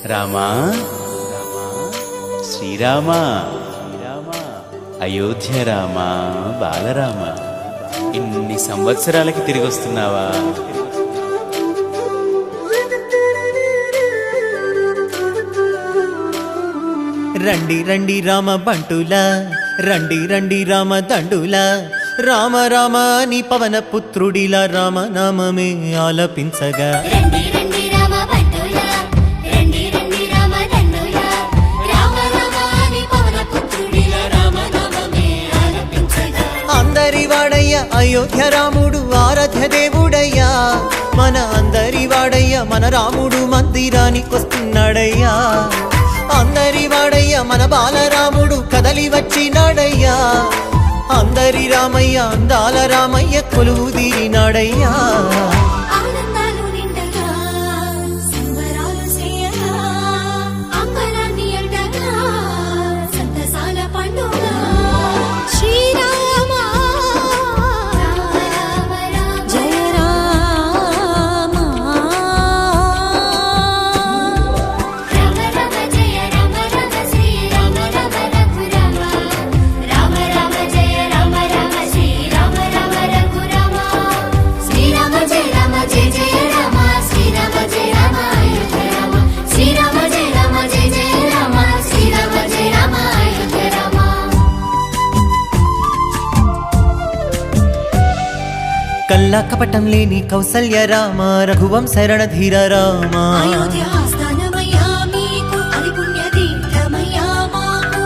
రామా శ్రీరామా అయోధ్య రామా బాలరామ, ఇన్ని సంవత్సరాలకి తిరిగి వస్తున్నావా? రండి రండి రామ బంటులా, రండి రండి రామ దండులా, రామ రామ నీ పవన పుత్రుడిలా రామనామమే ఆలపించగా. రండి రండి రామ బంటులా, రండి రండి రామ దండులా, రామ రామ నీ పవన పుత్రుడిలా రామనామమే ఆలపించగా. అందరి వాడయ్య అయోధ్య రాముడు ఆరాధ్య దేవుడయ్యా, మన అందరి వాడయ్య మన రాముడు మందిరానికొస్తున్నాడయ్యా. అందరి వాడయ్య మన బాలరాముడు కదలి వచ్చినాడయ్యా, అందరి రామయ్య అందాల రామయ్య కొలువు తీరినాడయ్యా. ఆనందాలు నిండగా సంబరాలు చేయగా, అంబరాన్ని అంటగా సంతసాల పండుగ. శ్రీరామ రామ రామ జయ రామ, రామ రామ జయ రామ రామ శ్రీరామ రామ రఘురామ, రామ రామ జయ రామ రామ శ్రీరామ రామ రఘురామ, శ్రీరామ జయ రామ జయ జయ రామ, శ్రీరామ జయ రామ అయోధ్య రామ, శ్రీరామ జయ రామ జయ జయ రామ, శ్రీరామ జయ రామ అయోధ్య రామ. కల్లా కపటం లేని కౌసల్య రామ, రఘువంశ రణధీర రామ. అయోధ్య ఆస్థానమయ్యా మీకు, అది పుణ్య తీర్థమయ్యా మాకు.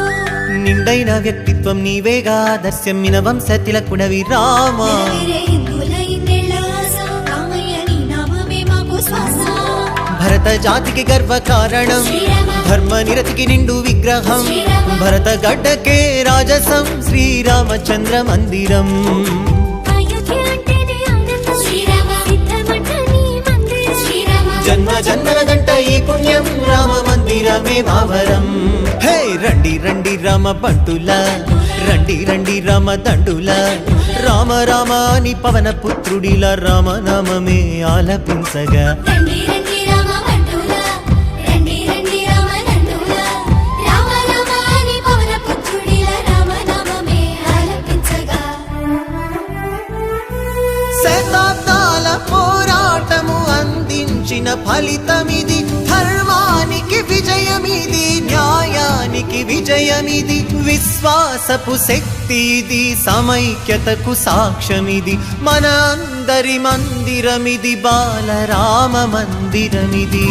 నిండైన వ్యక్తిత్వం నీవేగా, దర్శమ్మిన వంశ తిలకుడవి రామ. నెలవేరే హిందువుల ఇన్నేళ్ల ఆశ, రామయ్య నీ నామమే మాకు శ్వాస. భరత జాతికి గర్వ కారణం, శ్రీరామ ధర్మ నిరతికి నిండు విగ్రహం, శ్రీరామ భరత గడ్డకే రాజసం శ్రీరామచంద్ర మందిరం. అయోధ్య అంటేనే ఆనందం, శ్రీరామ సిద్ధమంట నీ మందిరం, శ్రీరామ జన్మ జన్మల గంట ఈ పుణ్యం, రామ మందిరమే భావరం. హే రండి రండి రామ బంటులా, రండి రండి రామ దండులా, రామ రామ నీ పవన పుత్రుడిలా రామనామమే ఆలపించగా. రండి రండి రామ బంటులా, రండి రండి రామ దండులా, రామ రామ నీ పవన పుత్రుడిలా రామనామమే ఆలపించగా. శతాబ్దాల పోరాటము అందించిన ఫలితమిది, ధర్మానికి విజయమిది, న్యాయానికి విజయమిది, విశ్వాసపు శక్తి ఇది, సమైక్యతకు సాక్ష్యమిది, మన అందరి మందిరమిది, బాలరామ మందిరమిది.